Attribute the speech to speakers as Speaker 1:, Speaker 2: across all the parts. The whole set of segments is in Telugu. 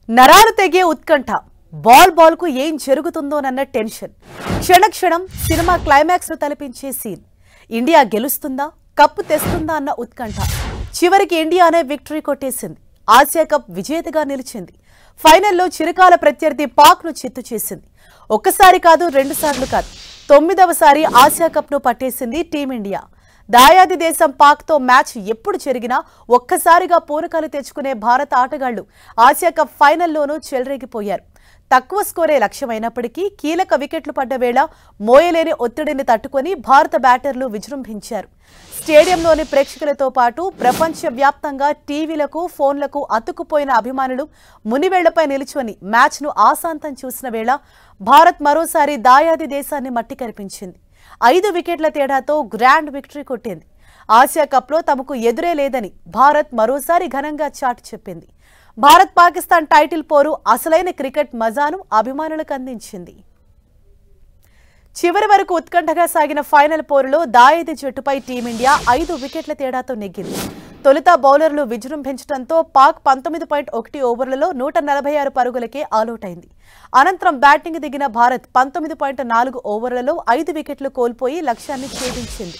Speaker 1: నరాలు తెగే ఉత్కంఠ బాల్ కు ఏం జరుగుతుందోనన్న టెన్షన్ క్షణక్షణం సినిమా క్లైమాక్స్ ను తలపించే సీన్ ఇండియా గెలుస్తుందా కప్పు తెస్తుందా అన్న ఉత్కంఠ చివరికి ఇండియానే విక్టరీ కొట్టేసింది ఆసియా కప్ విజేతగా నిలిచింది ఫైనల్లో చిరకాల ప్రత్యర్థి పాక్ ను చిత్తు చేసింది ఒక్కసారి కాదు రెండు సార్లు కాదు 9వసారి ఆసియా కప్ ను పట్టేసింది టీమిండియా దాయాది దేశం పాక్ తో మ్యాచ్ ఎప్పుడు జరిగినా ఒక్కసారిగా పూనకాలు తెచ్చుకునే భారత ఆటగాళ్లు ఆసియా కప్ ఫైనల్లోనూ చెలరేగిపోయారు తక్కువ స్కోరే లక్ష్యమైనప్పటికీ కీలక వికెట్లు పడ్డ వేళ మోయలేని ఒత్తిడిని తట్టుకొని భారత బ్యాటర్లు విజృంభించారు స్టేడియంలోని ప్రేక్షకులతో పాటు ప్రపంచవ్యాప్తంగా టీవీలకు ఫోన్లకు అతుక్కుపోయిన అభిమానులు మునివేళ్లపై నిలుచుని మ్యాచ్ను ఆశాంతం చూసిన వేళ భారత్ మరోసారి దాయాది దేశాన్ని మట్టి కరిపించింది 5 వికెట్ల తేడాతో గ్రాండ్ విక్టరీ కొట్టింది ఆసియా కప్లో తమకు ఎదురే లేదని భారత్ మరోసారి ఘనంగా చాటి చెప్పింది భారత్ పాకిస్తాన్ టైటిల్ పోరు అసలైన క్రికెట్ మజాను అభిమానులకు అందించింది చివరి వరకు ఉత్కంఠగా సాగిన ఫైనల్ పోరులో దాయాది జట్టుపై టీమిండియా 5 వికెట్ల తేడాతో నెగ్గింది తొలుత బౌలర్లు విజృంభించడంతో పాక్ 19.1 ఓవర్లలో 146 పరుగులకే ఆలౌట్ అయింది అనంతరం బ్యాటింగ్ దిగిన భారత్ 19.4 ఓవర్లలో 5 వికెట్లు కోల్పోయి లక్ష్యాన్ని ఛేదించింది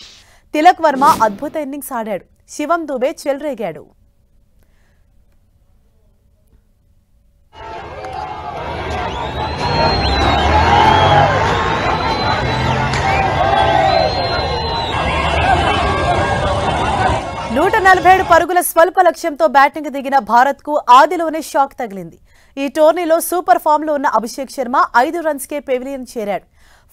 Speaker 1: తిలక్ వర్మ అద్భుత ఇన్నింగ్స్ ఆడాడు శివం దుబే చెలరేగాడు నూట 47 పరుగుల స్వల్ప లక్ష్యంతో బ్యాటింగ్ దిగిన భారత్ కు ఆదిలోనే షాక్ తగిలింది ఈ టోర్నీలో సూపర్ ఫామ్ లో ఉన్న అభిషేక్ శర్మ 5 రన్స్కే పెవిలియన్ చేరాడు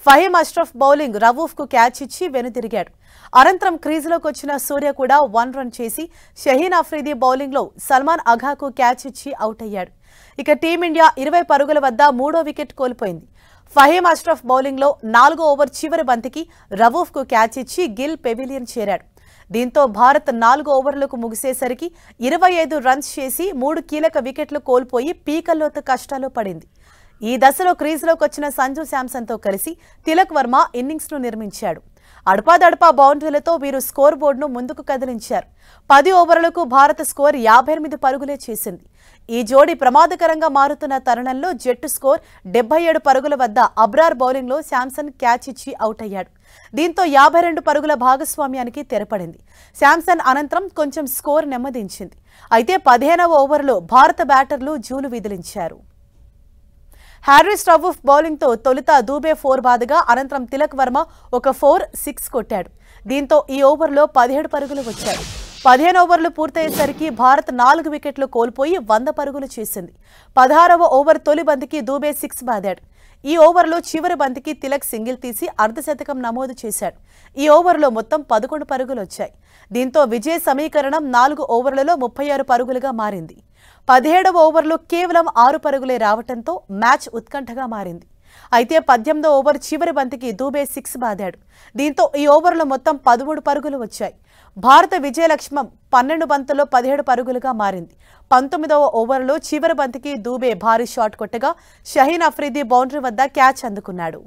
Speaker 1: ఫహీమ్ అష్రఫ్ బౌలింగ్ రవూఫ్ కు క్యాచ్ ఇచ్చి వెనుతిరిగాడు అనంతరం క్రీజులోకి వచ్చిన సూర్య కూడా 1 రన్ చేసి షహీన్ అఫ్రీది బౌలింగ్ లో సల్మాన్ అఘాకు క్యాచ్ ఇచ్చి అవుట్ అయ్యాడు ఇక టీమిండియా 20 పరుగుల వద్ద 3వ వికెట్ కోల్పోయింది ఫహీమ్ అష్రఫ్ బౌలింగ్ లో 4వ ఓవర్ చివరి బంతికి రవూఫ్ కు క్యాచ్ ఇచ్చి గిల్ పెవిలియన్ చేరాడు దీంతో భారత్ 4 ఓవర్లకు ముగిసేసరికి 25 రన్స్ చేసి 3 కీలక వికెట్లు కోల్పోయి పీకల్లోతు కష్టాల్లో పడింది ఈ దశలో క్రీజులోకి వచ్చిన సంజు శాంసన్తో కలిసి తిలక్ వర్మ ఇన్నింగ్స్ను నిర్మించాడు అడపాదడపా బౌండరీలతో వీరు స్కోర్ బోర్డును ముందుకు కదిలించారు 10 ఓవర్లకు భారత స్కోర్ 58 పరుగులే చేసింది ఈ జోడీ ప్రమాదకరంగా మారుతున్న తరుణంలో జట్టు స్కోర్ 77 పరుగుల వద్ద అబ్రార్ బౌలింగ్లో శాంసన్ క్యాచ్ ఇచ్చి అవుట్ అయ్యాడు దీంతో 52 పరుగుల భాగస్వామ్యానికి తెరపడింది శాంసన్ అనంతరం కొంచెం స్కోర్ నెమ్మదించింది అయితే 15వ ఓవర్లో భారత బ్యాటర్లు జూలు విదిలించారు హారిస్ రవూఫ్ బౌలింగ్తో తొలుత దూబే 4 బాదగా అనంతరం తిలక్ వర్మ ఒక 4-6 కొట్టాడు దీంతో ఈ ఓవర్లో 17 పరుగులు వచ్చాయి 15 ఓవర్లు పూర్తయ్యేసరికి భారత్ 4 వికెట్లు కోల్పోయి 100 పరుగులు చేసింది 16వ ఓవర్ తొలి బంతికి దూబే 6 బాదాడు ఈ ఓవర్లో చివరి బంతికి తిలక్ సింగిల్ తీసి అర్ధశతకం నమోదు చేశాడు ఈ ఓవర్లో మొత్తం 11 పరుగులు వచ్చాయి దీంతో విజయ సమీకరణం 4 ఓవర్లలో 36 పరుగులుగా మారింది 17వ ఓవర్లో కేవలం 6 పరుగులే రావడంతో మ్యాచ్ ఉత్కంఠగా మారింది అయితే 18వ ఓవర్ చివరి బంతికి దూబే 6 బాదాడు దీంతో ఈ ఓవర్లో మొత్తం 13 పరుగులు వచ్చాయి భారత విజయ లక్ష్యం 12 బంతుల్లో 17 పరుగులుగా మారింది 19వ ఓవర్లో చివరి బంతికి దూబే భారీ షాట్ కొట్టగా షహీన్ అఫ్రీది బౌండరీ వద్ద క్యాచ్ అందుకున్నాడు